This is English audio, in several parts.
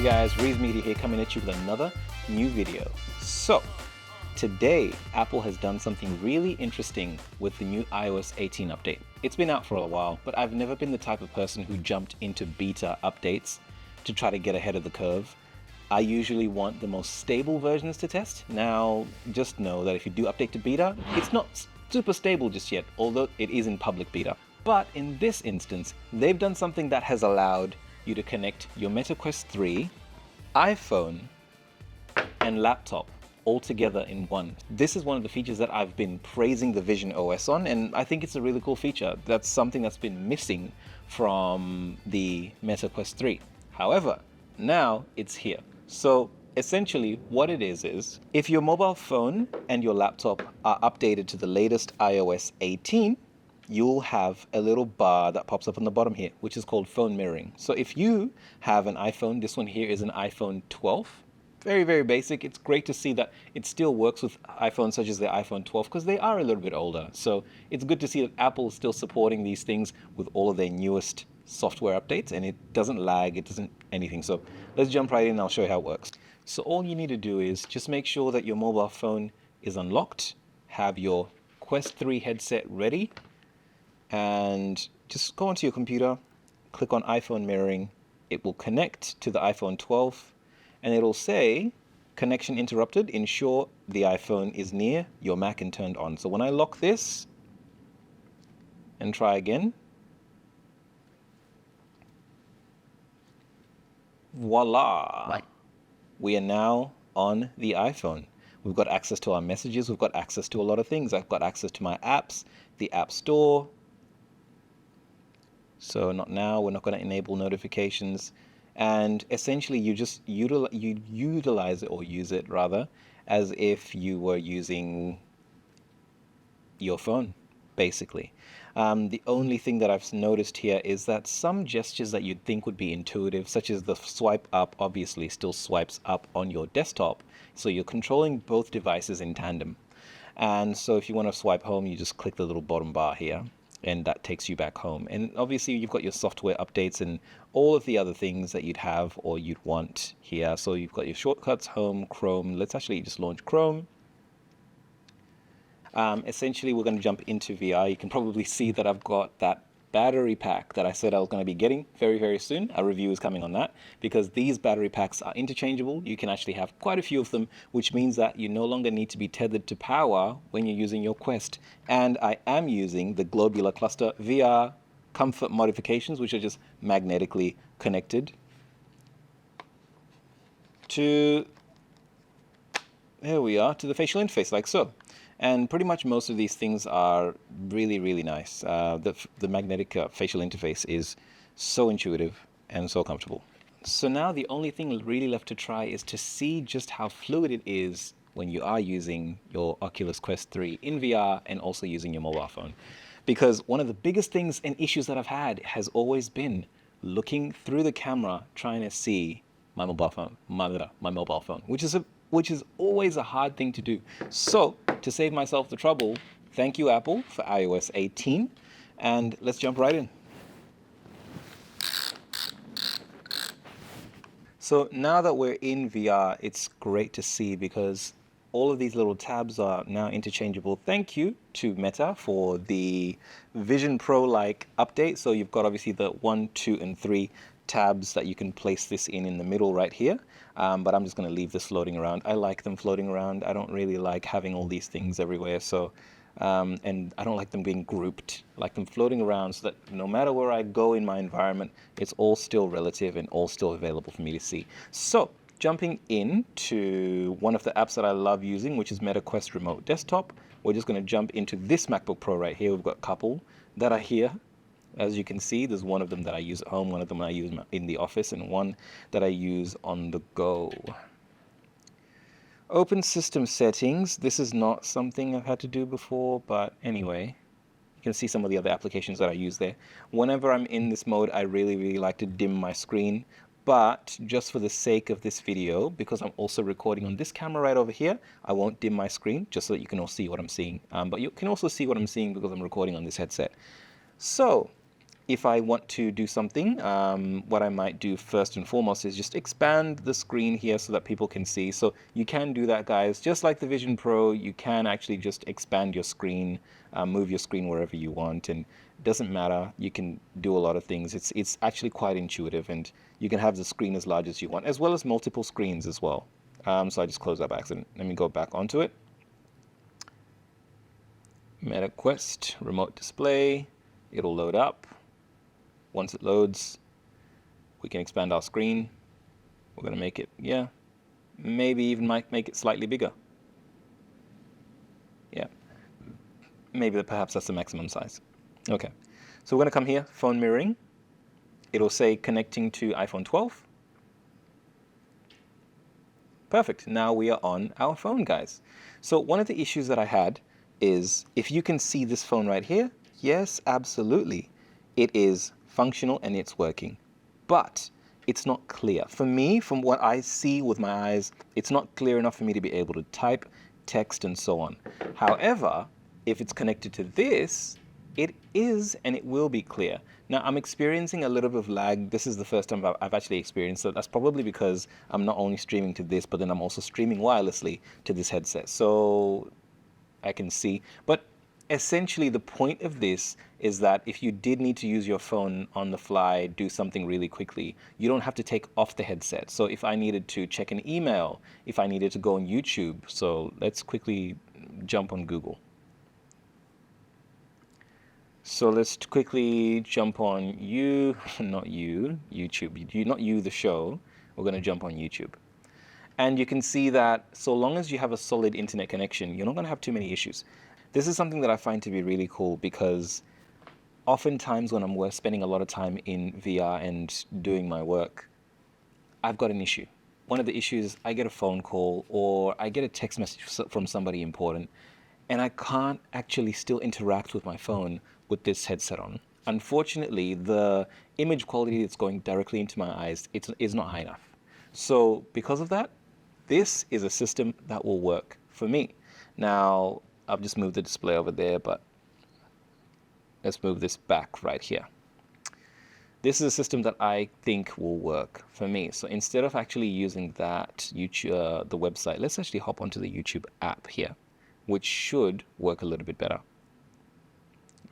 Hey guys, Rees Media here, coming at you with another new video. So, today Apple has done something really interesting with the new iOS 18 update. It's been out for a while, but I've never been the type of person who jumped into beta updates to try to get ahead of the curve. I usually want the most stable versions to test. Now, just know that if you do update to beta, it's not super stable just yet, although it is in public beta. But in this instance, they've done something that has allowed you to connect your Meta Quest 3, iPhone, and laptop all together in one. This is one of the features that I've been praising the Vision OS on, and I think it's a really cool feature. That's something that's been missing from the Meta Quest 3. However, now it's here. So essentially what it is if your mobile phone and your laptop are updated to the latest iOS 18, you'll have a little bar that pops up on the bottom here, which is called phone mirroring. So if you have an iPhone, this one here is an iPhone 12. Very, very basic. It's great to see that it still works with iPhones such as the iPhone 12 because they are a little bit older. So it's good to see that Apple is still supporting these things with all of their newest software updates, and it doesn't lag, it doesn't anything. So let's jump right in and I'll show you how it works. So all you need to do is just make sure that your mobile phone is unlocked, have your Quest 3 headset ready, and just go onto your computer, click on iPhone mirroring. It will connect to the iPhone 12 and it'll say connection interrupted. Ensure the iPhone is near your Mac and turned on. So when I lock this and try again, voila, Right. We are now on the iPhone. We've got access to our messages, we've got access to a lot of things. I've got access to my apps, the App Store. So not now, we're not going to enable notifications. And essentially you just utilize it, or use it rather, as if you were using your phone, basically. The only thing that I've noticed here is that some gestures that you'd think would be intuitive, such as the swipe up, obviously still swipes up on your desktop. So you're controlling both devices in tandem. And so if you want to swipe home, you just click the little bottom bar here, and that takes you back home. And obviously you've got your software updates and all of the other things that you'd have or you'd want here. So you've got your shortcuts, home, Chrome. Let's actually just launch Chrome. Essentially we're going to jump into VR. You can probably see that I've got that battery pack that I said I was going to be getting very, very soon. A review is coming on that because these battery packs are interchangeable. You can actually have quite a few of them, which means that you no longer need to be tethered to power when you're using your Quest. And I am using the Globular Cluster VR comfort modifications, which are just magnetically connected to, there we are, to the facial interface, like so. And pretty much most of these things are really, really nice. The magnetic facial interface is so intuitive and so comfortable. So now the only thing really left to try is to see just how fluid it is when you are using your Oculus Quest 3 in VR and also using your mobile phone. Because one of the biggest things and issues that I've had has always been looking through the camera, trying to see my mobile phone, which is always a hard thing to do. So to save myself the trouble, thank you Apple for iOS 18, and let's jump right in. So now that we're in VR, it's great to see because all of these little tabs are now interchangeable. Thank you to Meta for the Vision Pro-like update. So you've got obviously the 1, 2, and 3 tabs that you can place this in the middle right here. But I'm just going to leave this floating around. I like them floating around. I don't really like having all these things everywhere. So, and I don't like them being grouped. I like them floating around so that no matter where I go in my environment, it's all still relative and all still available for me to see. So jumping into one of the apps that I love using, which is Meta Quest Remote Desktop, we're just going to jump into this MacBook Pro right here. We've got a couple that are here. As you can see, there's one of them that I use at home, one of them I use in the office, and one that I use on the go. Open system settings. This is not something I've had to do before, but anyway, you can see some of the other applications that I use there. Whenever I'm in this mode, I really, really like to dim my screen. But just for the sake of this video, because I'm also recording on this camera right over here, I won't dim my screen just so that you can all see what I'm seeing. But you can also see what I'm seeing because I'm recording on this headset. So if I want to do something, what I might do first and foremost is just expand the screen here so that people can see. So you can do that, guys. Just like the Vision Pro, you can actually just expand your screen, move your screen wherever you want, and it doesn't matter. You can do a lot of things. It's actually quite intuitive, and you can have the screen as large as you want, as well as multiple screens as well. So I just closed that by accident. Let me go back onto it. MetaQuest, remote display. It'll load up. Once it loads, we can expand our screen. We're going to make it, yeah, maybe even might make it slightly bigger. Yeah, maybe perhaps that's the maximum size. Okay, so we're going to come here, phone mirroring. It'll say connecting to iPhone 12. Perfect, now we are on our phone, guys. So one of the issues that I had is, if you can see this phone right here, yes, absolutely, it is functional and it's working, but it's not clear. For me, from what I see with my eyes, it's not clear enough for me to be able to type, text, and so on. However, if it's connected to this, it is and it will be clear. Now, I'm experiencing a little bit of lag. This is the first time I've actually experienced it. That's probably because I'm not only streaming to this, but then I'm also streaming wirelessly to this headset. So I can see, but essentially the point of this is that if you did need to use your phone on the fly, do something really quickly, you don't have to take off the headset. So if I needed to check an email, if I needed to go on YouTube, so let's quickly jump on Google. So let's quickly jump on YouTube, not you, the show. We're going to jump on YouTube. And you can see that so long as you have a solid internet connection, you're not going to have too many issues. This is something that I find to be really cool, because oftentimes when I'm spending a lot of time in VR and doing my work, I've got an issue. One of the issues is I get a phone call or I get a text message from somebody important, and I can't actually still interact with my phone with this headset on. Unfortunately, the image quality that's going directly into my eyes is not high enough. So because of that, this is a system that will work for me. Now, I've just moved the display over there, but let's move this back right here. This is a system that I think will work for me. So instead of actually using that YouTube, the website, let's actually hop onto the YouTube app here, which should work a little bit better.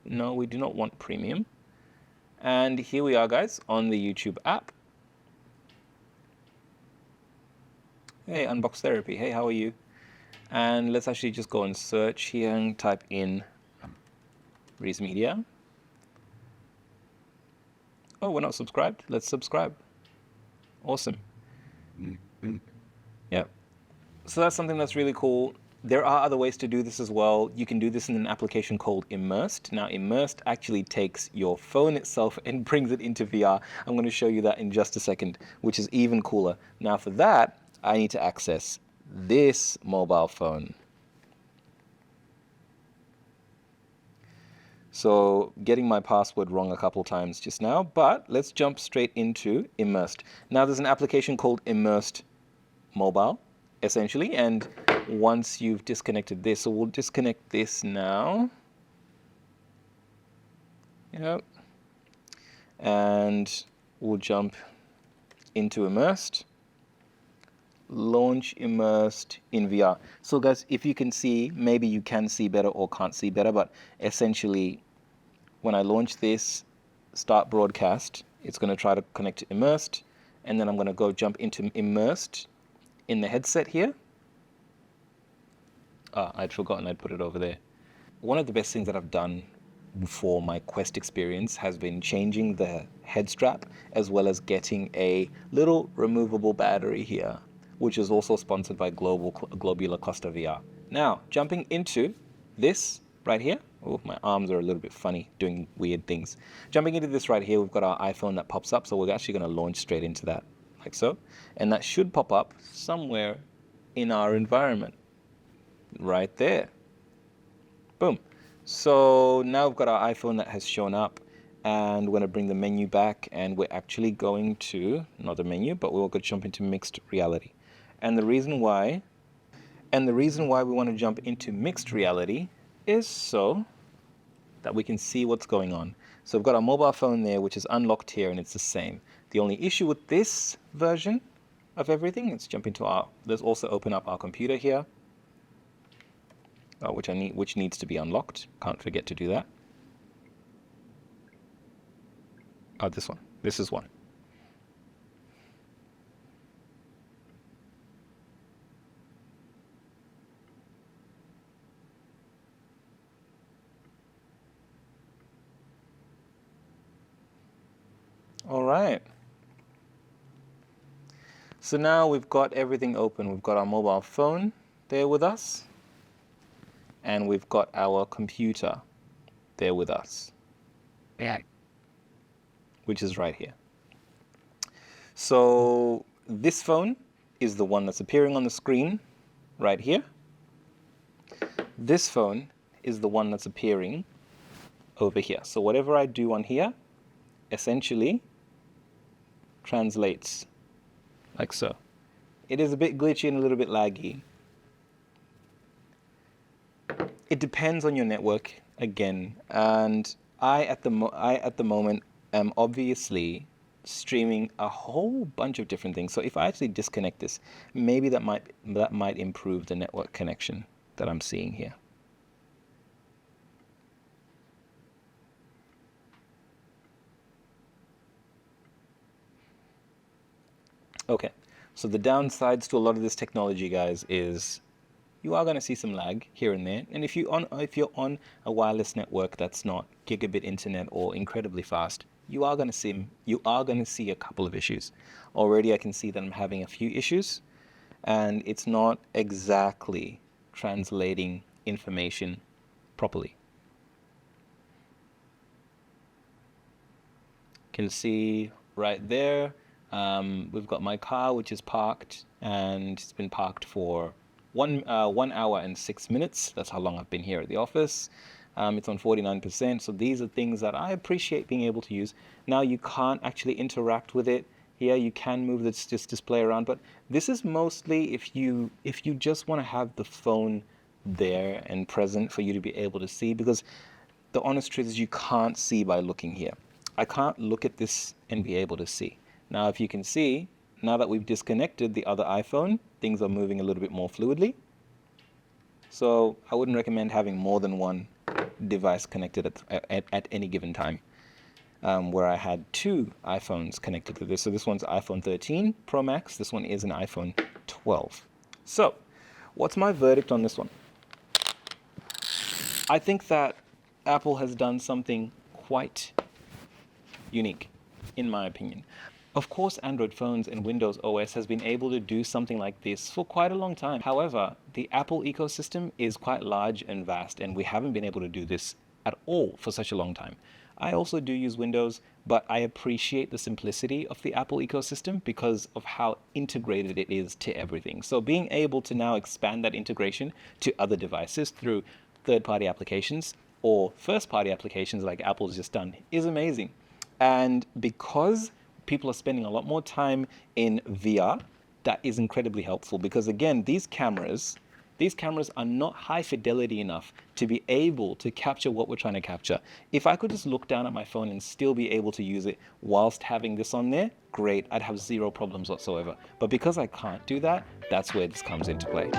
No, we do not want premium. And here we are, guys, on the YouTube app. Hey, Unbox Therapy. Hey, how are you? And let's actually just go and search here and type in Reese Media. Oh, we're not subscribed. Let's subscribe. Awesome. Yeah. So that's something that's really cool. There are other ways to do this as well. You can do this in an application called Immersed. Now, Immersed actually takes your phone itself and brings it into VR. I'm going to show you that in just a second, which is even cooler. Now, for that, I need to access this mobile phone. So getting my password wrong a couple times just now, but let's jump straight into Immersed. Now there's an application called Immersed Mobile, essentially, and once you've disconnected this, so we'll disconnect this now. Yep. And we'll jump into Immersed. Launch Immersed in VR. So guys, if you can see, maybe you can see better or can't see better, but essentially when I launch this, start broadcast, it's going to try to connect to Immersed, and then I'm going to go jump into Immersed in the headset here. I'd forgotten I'd put it over there. One of the best things that I've done for my Quest experience has been changing the head strap, as well as getting a little removable battery here, which is also sponsored by Globular Cluster VR. Now, jumping into this right here. Oh, my arms are a little bit funny, doing weird things. Jumping into this right here, we've got our iPhone that pops up, so we're actually going to launch straight into that, like so. And that should pop up somewhere in our environment, right there. Boom. So now we've got our iPhone that has shown up, and we're going to bring the menu back, and we're actually going to, not the menu, but we're going to jump into mixed reality. And the reason why we want to jump into mixed reality is so that we can see what's going on. So we've got our mobile phone there, which is unlocked here, and it's the same. The only issue with this version of everything, let's also open up our computer here, which needs to be unlocked. Can't forget to do that. Oh, this one. This is one. All right. So now we've got everything open. We've got our mobile phone there with us, and we've got our computer there with us. Yeah. Which is right here. So this phone is the one that's appearing on the screen right here. This phone is the one that's appearing over here. So whatever I do on here essentially translates like so. It is a bit glitchy and a little bit laggy. It depends on your network again, and I at the moment am obviously streaming a whole bunch of different things. So if I actually disconnect this, maybe that might improve the network connection that I'm seeing here. Okay, so the downsides to a lot of this technology, guys, is you are going to see some lag here and there. And if you're on a wireless network that's not gigabit internet or incredibly fast, you are going to see a couple of issues. Already I can see that I'm having a few issues, and it's not exactly translating information properly. You can see right there, we've got my car, which is parked, and it's been parked for 1 hour and 6 minutes. That's how long I've been here at the office. It's on 49%. So these are things that I appreciate being able to use. Now you can't actually interact with it. Here you can move this display around, but this is mostly if you just want to have the phone there and present for you to be able to see, because the honest truth is you can't see by looking here. I can't look at this and be able to see. Now, if you can see, now that we've disconnected the other iPhone, things are moving a little bit more fluidly. So I wouldn't recommend having more than one device connected at any given time, where I had 2 iPhones connected to this. So this one's iPhone 13 Pro Max. This one is an iPhone 12. So what's my verdict on this one? I think that Apple has done something quite unique, in my opinion. Of course, Android phones and Windows OS has been able to do something like this for quite a long time. However, the Apple ecosystem is quite large and vast, and we haven't been able to do this at all for such a long time. I also do use Windows, but I appreciate the simplicity of the Apple ecosystem because of how integrated it is to everything. So being able to now expand that integration to other devices through third-party applications or first-party applications like Apple's just done is amazing. And because people are spending a lot more time in VR, that is incredibly helpful, because again, these cameras are not high fidelity enough to be able to capture what we're trying to capture. If I could just look down at my phone and still be able to use it whilst having this on there, great, I'd have zero problems whatsoever. But because I can't do that, that's where this comes into play.